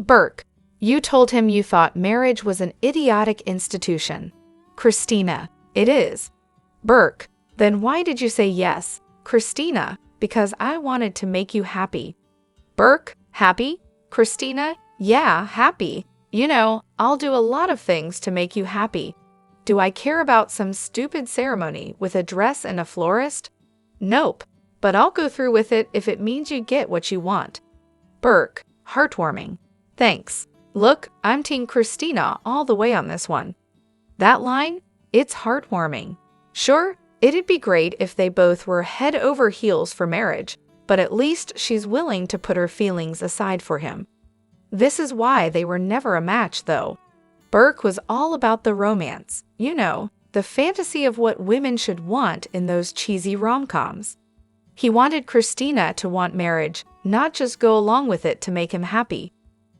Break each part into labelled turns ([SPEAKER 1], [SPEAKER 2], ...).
[SPEAKER 1] Burke, you told him you thought marriage was an idiotic institution. Christina, it is. Burke, then why did you say yes? Christina, because I wanted to make you happy. Burke, happy? Christina, yeah, happy. You know, I'll do a lot of things to make you happy. Do I care about some stupid ceremony with a dress and a florist? Nope, but I'll go through with it if it means you get what you want. Burke, heartwarming. Thanks. Look, I'm Team Christina all the way on this one. That line? It's heartwarming. Sure, it'd be great if they both were head over heels for marriage, but at least she's willing to put her feelings aside for him. This is why they were never a match, though. Burke was all about the romance, you know, the fantasy of what women should want in those cheesy rom-coms. He wanted Christina to want marriage, not just go along with it to make him happy.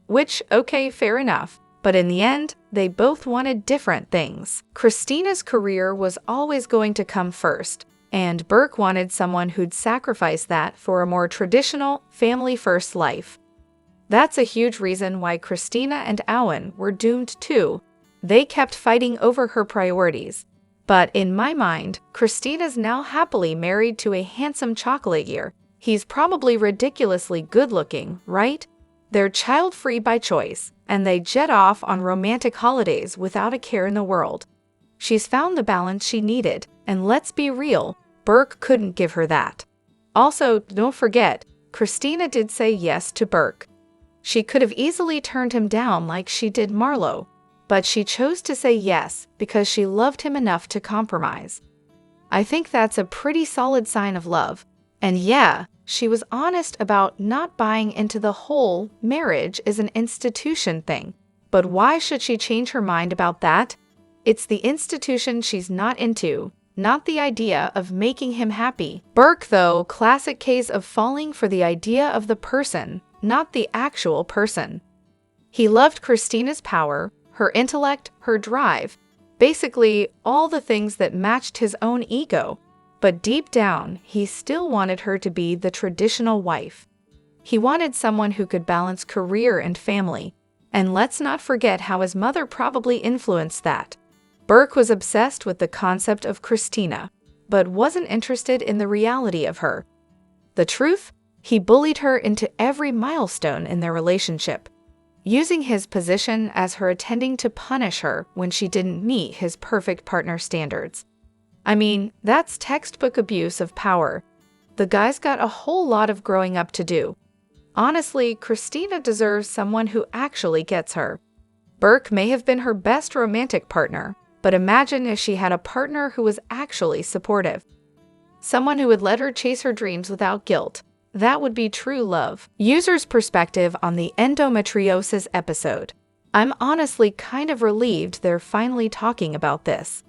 [SPEAKER 1] Which, okay, fair enough, but in the end, they both wanted different things. Christina's career was always going to come first, and Burke wanted someone who'd sacrifice that for a more traditional, family-first life. That's a huge reason why Christina and Owen were doomed too. They kept fighting over her priorities. But in my mind, Christina's now happily married to a handsome chocolate ear. He's probably ridiculously good-looking, right? They're child-free by choice, and they jet off on romantic holidays without a care in the world. She's found the balance she needed, and let's be real, Burke couldn't give her that. Also, don't forget, Christina did say yes to Burke. She could have easily turned him down like she did Marlo, but she chose to say yes because she loved him enough to compromise. I think that's a pretty solid sign of love. And yeah, she was honest about not buying into the whole marriage is an institution thing. But why should she change her mind about that? It's the institution she's not into, not the idea of making him happy. Burke, though, classic case of falling for the idea of the person, not the actual person. He loved Christina's power, her intellect, her drive, basically all the things that matched his own ego. But deep down, he still wanted her to be the traditional wife. He wanted someone who could balance career and family. And let's not forget how his mother probably influenced that. Burke was obsessed with the concept of Christina, but wasn't interested in the reality of her. The truth? He bullied her into every milestone in their relationship, using his position as her attending to punish her when she didn't meet his perfect partner standards. I mean, that's textbook abuse of power. The guy's got a whole lot of growing up to do. Honestly, Christina deserves someone who actually gets her. Burke may have been her best romantic partner, but imagine if she had a partner who was actually supportive. Someone who would let her chase her dreams without guilt. That would be true love. User's perspective on the endometriosis episode. I'm honestly kind of relieved they're finally talking about this.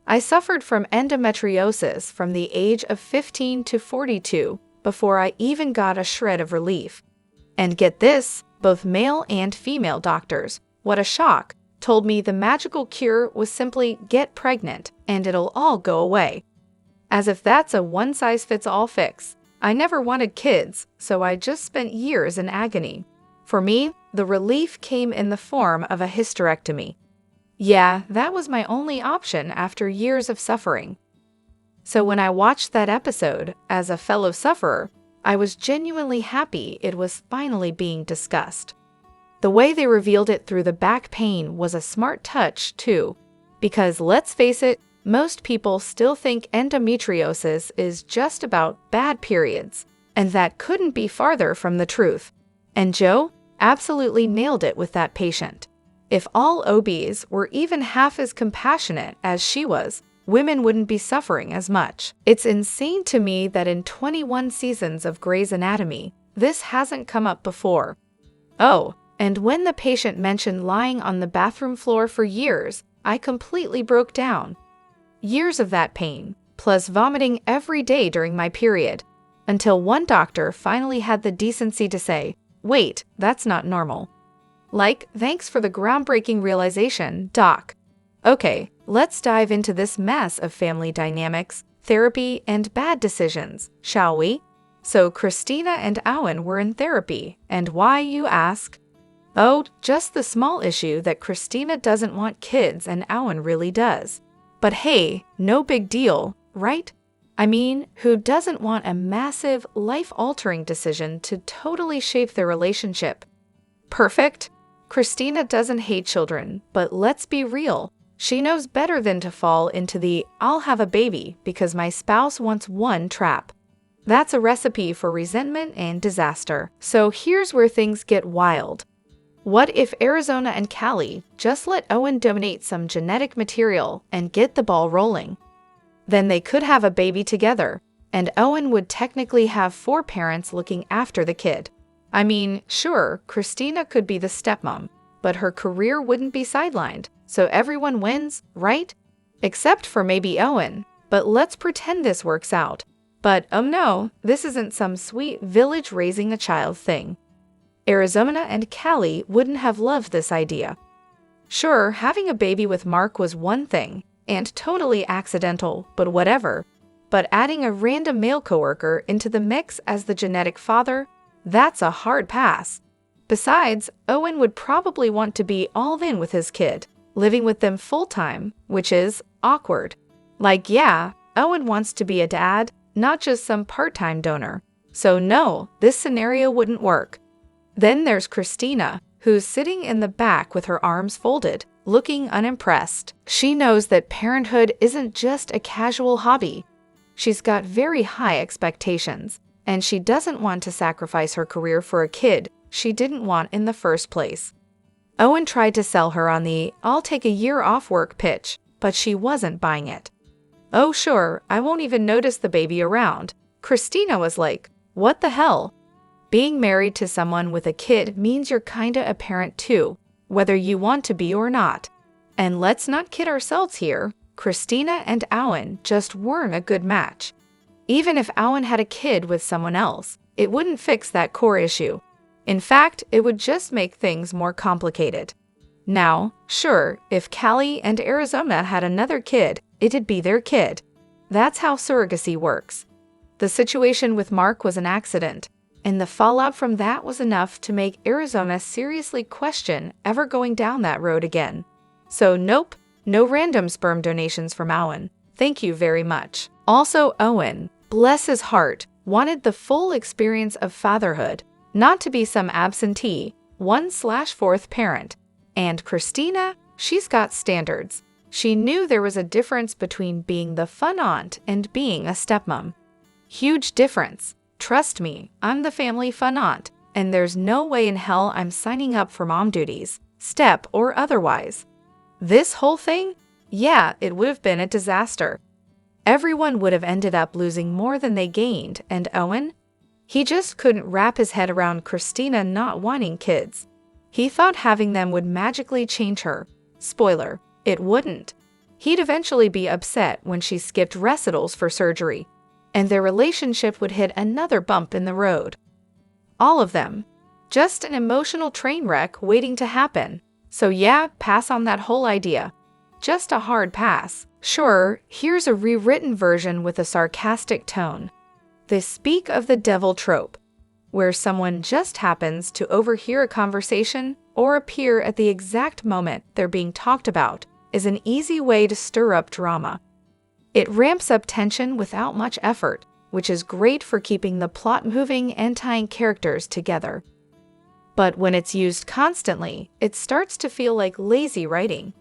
[SPEAKER 1] I suffered from endometriosis from the age of 15 to 42 before I even got a shred of relief. And get this, both male and female doctors, what a shock, told me the magical cure was simply get pregnant and it'll all go away. As if that's a one-size-fits-all fix. I never wanted kids, so I just spent years in agony. For me, the relief came in the form of a hysterectomy. Yeah, that was my only option after years of suffering. So when I watched that episode, as a fellow sufferer, I was genuinely happy it was finally being discussed. The way they revealed it through the back pain was a smart touch, too. Because let's face it, most people still think endometriosis is just about bad periods, and that couldn't be farther from the truth. And Joe absolutely nailed it with that patient. If all OBs were even half as compassionate as she was, women wouldn't be suffering as much. It's insane to me that in 21 seasons of Grey's Anatomy, this hasn't come up before. Oh, and when the patient mentioned lying on the bathroom floor for years, I completely broke down. Years of that pain, plus vomiting every day during my period, until one doctor finally had the decency to say, "Wait, that's not normal." Like, thanks for the groundbreaking realization, doc. Okay, let's dive into this mess of family dynamics, therapy, and bad decisions, shall we? So Christina and Owen were in therapy, and why, you ask? Oh, just the small issue that Christina doesn't want kids and Owen really does. But hey, no big deal, right? I mean, who doesn't want a massive, life-altering decision to totally shape their relationship? Perfect. Christina doesn't hate children, but let's be real. She knows better than to fall into the "I'll have a baby because my spouse wants one" trap. That's a recipe for resentment and disaster. So here's where things get wild. What if Arizona and Callie just let Owen donate some genetic material and get the ball rolling? Then they could have a baby together, and Owen would technically have 4 parents looking after the kid. I mean, sure, Christina could be the stepmom, but her career wouldn't be sidelined, so everyone wins, right? Except for maybe Owen, but let's pretend this works out. But no, this isn't some sweet village raising a child thing. Arizona and Callie wouldn't have loved this idea. Sure, having a baby with Mark was one thing, and totally accidental, but whatever. But adding a random male coworker into the mix as the genetic father, that's a hard pass. Besides, Owen would probably want to be all in with his kid, living with them full-time, which is awkward. Like, yeah, Owen wants to be a dad, not just some part-time donor. So no, this scenario wouldn't work. Then there's Christina, who's sitting in the back with her arms folded, looking unimpressed. She knows that parenthood isn't just a casual hobby. She's got very high expectations, and she doesn't want to sacrifice her career for a kid she didn't want in the first place. Owen tried to sell her on the "I'll take a year off work" pitch, but she wasn't buying it. "Oh sure, I won't even notice the baby around." Christina was like, "What the hell?" Being married to someone with a kid means you're kinda a parent too, whether you want to be or not. And let's not kid ourselves here, Christina and Owen just weren't a good match. Even if Owen had a kid with someone else, it wouldn't fix that core issue. In fact, it would just make things more complicated. Now, sure, if Callie and Arizona had another kid, it'd be their kid. That's how surrogacy works. The situation with Mark was an accident, and the fallout from that was enough to make Arizona seriously question ever going down that road again. So nope, no random sperm donations from Owen. Thank you very much. Also, Owen, bless his heart, wanted the full experience of fatherhood, not to be some absentee, 1/4th parent. And Christina, she's got standards. She knew there was a difference between being the fun aunt and being a stepmom. Huge difference. Trust me, I'm the family fun aunt, and there's no way in hell I'm signing up for mom duties, step or otherwise. This whole thing? Yeah, it would have been a disaster. Everyone would have ended up losing more than they gained, and Owen? He just couldn't wrap his head around Christina not wanting kids. He thought having them would magically change her. Spoiler, it wouldn't. He'd eventually be upset when she skipped recitals for surgery, and their relationship would hit another bump in the road. All of them. Just an emotional train wreck waiting to happen. So yeah, pass on that whole idea. Just a hard pass. Sure, here's a rewritten version with a sarcastic tone. The speak of the devil trope, where someone just happens to overhear a conversation or appear at the exact moment they're being talked about, is an easy way to stir up drama. It ramps up tension without much effort, which is great for keeping the plot moving and tying characters together. But when it's used constantly, it starts to feel like lazy writing.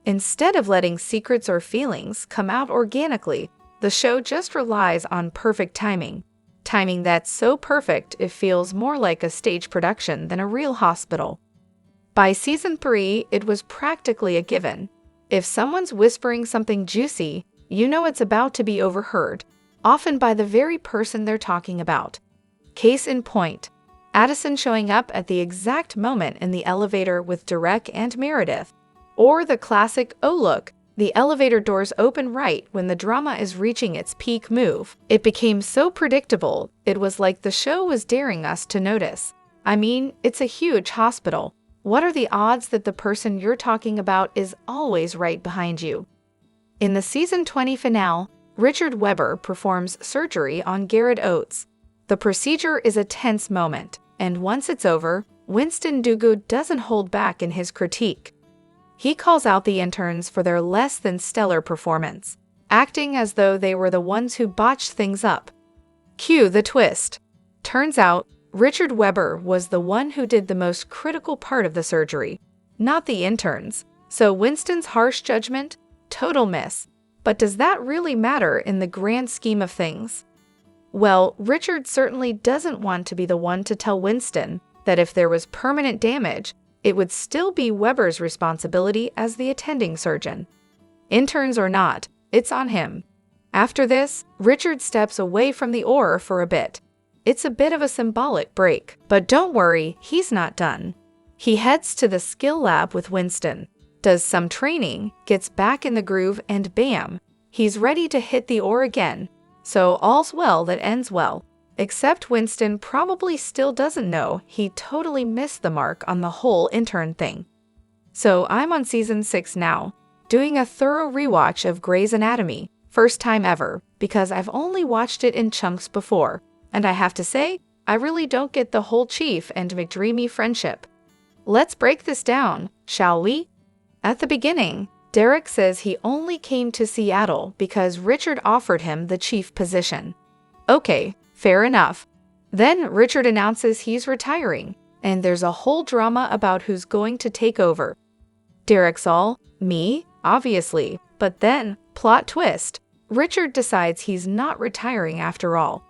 [SPEAKER 1] Instead of letting secrets or feelings come out organically, the show just relies on perfect timing. Timing that's so perfect it feels more like a stage production than a real hospital. By season 3, it was practically a given. If someone's whispering something juicy, you know it's about to be overheard, often by the very person they're talking about. Case in point, Addison showing up at the exact moment in the elevator with Derek and Meredith. Or the classic, "Oh look, the elevator doors open right when the drama is reaching its peak" move. It became so predictable, it was like the show was daring us to notice. I mean, it's a huge hospital. What are the odds that the person you're talking about is always right behind you? In the season 20 finale, Richard Webber performs surgery on Garrett Oates. The procedure is a tense moment, and once it's over, Winston Dugu doesn't hold back in his critique. He calls out the interns for their less than stellar performance, acting as though they were the ones who botched things up. Cue the twist. Turns out, Richard Weber was the one who did the most critical part of the surgery, not the interns. So Winston's harsh judgment? Total miss. But does that really matter in the grand scheme of things? Well, Richard certainly doesn't want to be the one to tell Winston that if there was permanent damage, it would still be Weber's responsibility as the attending surgeon. Interns or not, it's on him. After this, Richard steps away from the OR for a bit. It's a bit of a symbolic break, but don't worry, he's not done. He heads to the skill lab with Winston, does some training, gets back in the groove, and bam, he's ready to hit the OR again. So all's well that ends well. Except Winston probably still doesn't know he totally missed the mark on the whole intern thing. So I'm on season 6 now, doing a thorough rewatch of Grey's Anatomy, first time ever, because I've only watched it in chunks before, and I have to say, I really don't get the whole Chief and McDreamy friendship. Let's break this down, shall we? At the beginning, Derek says he only came to Seattle because Richard offered him the chief position. Okay, fair enough. Then Richard announces he's retiring, and there's a whole drama about who's going to take over. Derek's all, me, obviously, but then, plot twist, Richard decides he's not retiring after all.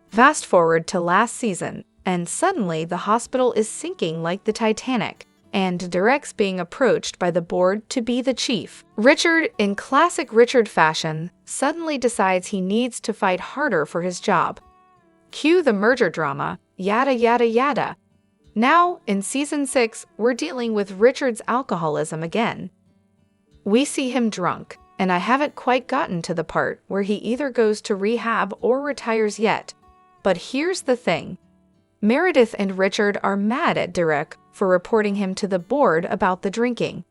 [SPEAKER 1] Fast forward to last season, and suddenly the hospital is sinking like the Titanic, and Derek's being approached by the board to be the chief. Richard, in classic Richard fashion, suddenly decides he needs to fight harder for his job. Cue the merger drama, yada yada yada. Now, in season 6, we're dealing with Richard's alcoholism again. We see him drunk, and I haven't quite gotten to the part where he either goes to rehab or retires yet. But here's the thing. Meredith and Richard are mad at Derek for reporting him to the board about the drinking.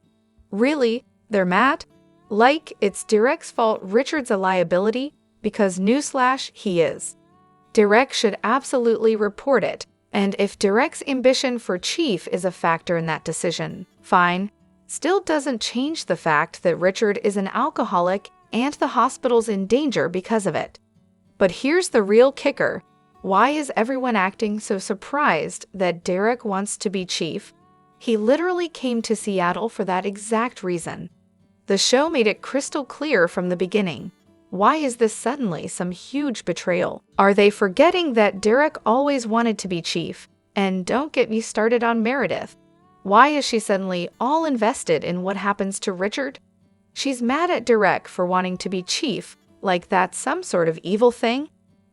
[SPEAKER 1] Really? They're mad? Like it's Derek's fault Richard's a liability? Because newsflash, he is. Derek should absolutely report it, and if Derek's ambition for chief is a factor in that decision, fine. Still doesn't change the fact that Richard is an alcoholic and the hospital's in danger because of it. But here's the real kicker. Why is everyone acting so surprised that Derek wants to be chief? He literally came to Seattle for that exact reason. The show made it crystal clear from the beginning. Why is this suddenly some huge betrayal? Are they forgetting that Derek always wanted to be chief? And don't get me started on Meredith. Why is she suddenly all invested in what happens to Richard? She's mad at Derek for wanting to be chief, like that's some sort of evil thing?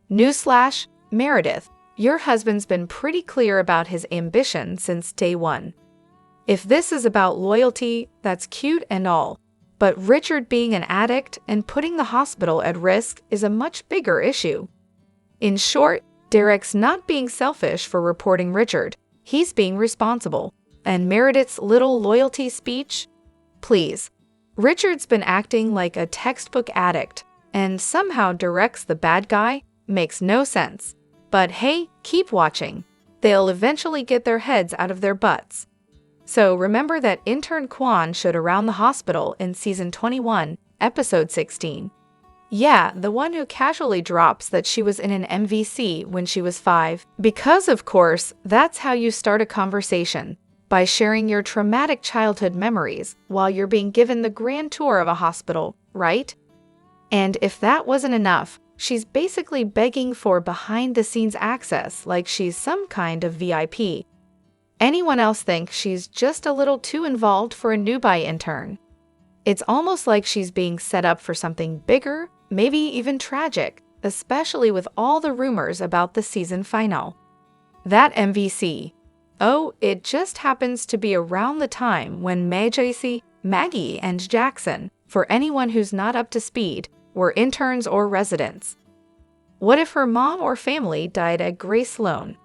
[SPEAKER 1] Newsflash, Meredith, your husband's been pretty clear about his ambition since day one. If this is about loyalty, that's cute and all. But Richard being an addict and putting the hospital at risk is a much bigger issue. In short, Derek's not being selfish for reporting Richard. He's being responsible. And Meredith's little loyalty speech? Please. Richard's been acting like a textbook addict, and somehow Derek's the bad guy? Makes no sense. But hey, keep watching. They'll eventually get their heads out of their butts. So remember that intern Kwan showed around the hospital in season 21, episode 16. Yeah, the one who casually drops that she was in an MVC when she was 5. Because, of course, that's how you start a conversation, by sharing your traumatic childhood memories while you're being given the grand tour of a hospital, right? And if that wasn't enough, she's basically begging for behind-the-scenes access like she's some kind of VIP. Anyone else think she's just a little too involved for a newbie intern? It's almost like she's being set up for something bigger, maybe even tragic, especially with all the rumors about the season final. That MVC. Oh, it just happens to be around the time when Maggie and Jackson, for anyone who's not up to speed, were interns or residents. What if her mom or family died at Grace Sloan?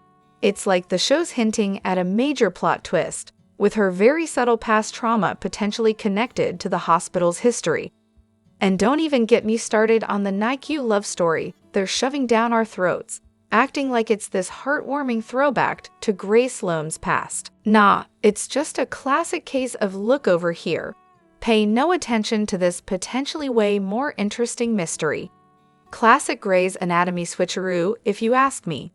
[SPEAKER 1] It's like the show's hinting at a major plot twist, with her very subtle past trauma potentially connected to the hospital's history. And don't even get me started on the NICU love story they're shoving down our throats. acting like it's this heartwarming throwback to Grace Sloane's past. Nah, it's just a classic case of look over here. Pay no attention to this potentially way more interesting mystery. Classic Grey's Anatomy switcheroo, if you ask me.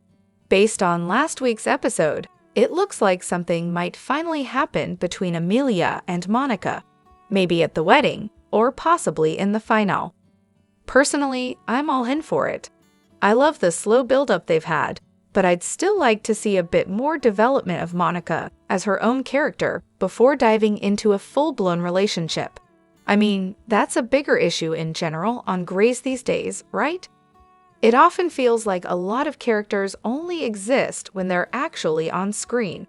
[SPEAKER 1] Based on last week's episode, it looks like something might finally happen between Amelia and Monica, maybe at the wedding, or possibly in the finale. Personally, I'm all in for it. I love the slow build-up they've had, but I'd still like to see a bit more development of Monica as her own character before diving into a full-blown relationship. I mean, that's a bigger issue in general on Grey's these days, right? It often feels like a lot of characters only exist when they're actually on screen.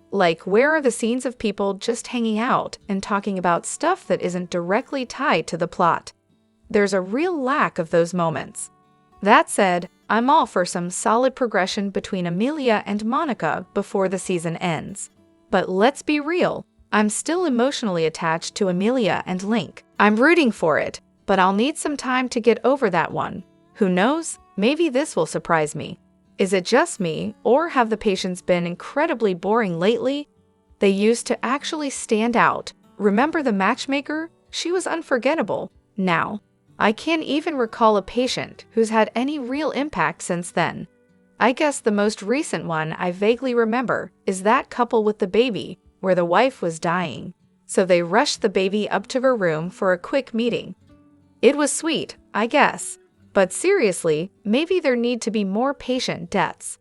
[SPEAKER 1] Like, where are the scenes of people just hanging out and talking about stuff that isn't directly tied to the plot? There's a real lack of those moments. That said, I'm all for some solid progression between Amelia and Monica before the season ends. But let's be real, I'm still emotionally attached to Amelia and Link. I'm rooting for it, but I'll need some time to get over that one. Who knows? Maybe this will surprise me. Is it just me, or have the patients been incredibly boring lately? They used to actually stand out. Remember the matchmaker? She was unforgettable. Now, I can't even recall a patient who's had any real impact since then. I guess the most recent one I vaguely remember is that couple with the baby, where the wife was dying, so they rushed the baby up to her room for a quick meeting. It was sweet, I guess. But seriously, maybe there need to be more patient deaths.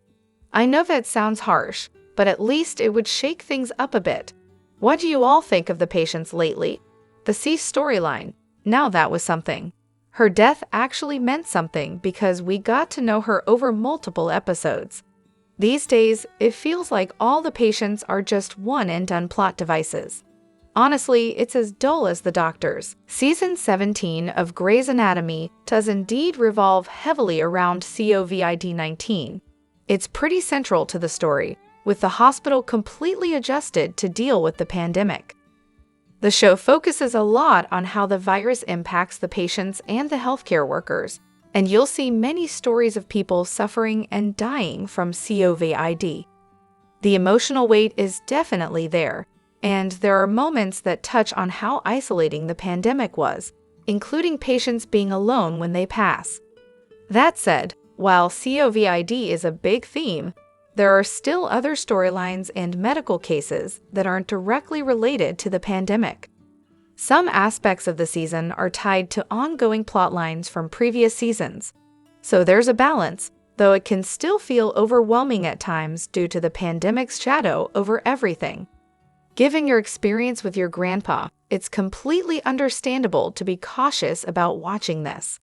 [SPEAKER 1] I know that sounds harsh, but at least it would shake things up a bit. What do you all think of the patients lately? The C storyline, now that was something. Her death actually meant something because we got to know her over multiple episodes. These days, it feels like all the patients are just one-and-done plot devices. Honestly, it's as dull as the doctors. Season 17 of Grey's Anatomy does indeed revolve heavily around COVID-19. It's pretty central to the story, with the hospital completely adjusted to deal with the pandemic. The show focuses a lot on how the virus impacts the patients and the healthcare workers, and you'll see many stories of people suffering and dying from COVID. The emotional weight is definitely there, and there are moments that touch on how isolating the pandemic was, including patients being alone when they pass. That said, while COVID is a big theme, there are still other storylines and medical cases that aren't directly related to the pandemic. Some aspects of the season are tied to ongoing plot lines from previous seasons, so there's a balance, though it can still feel overwhelming at times due to the pandemic's shadow over everything. Given your experience with your grandpa, it's completely understandable to be cautious about watching this.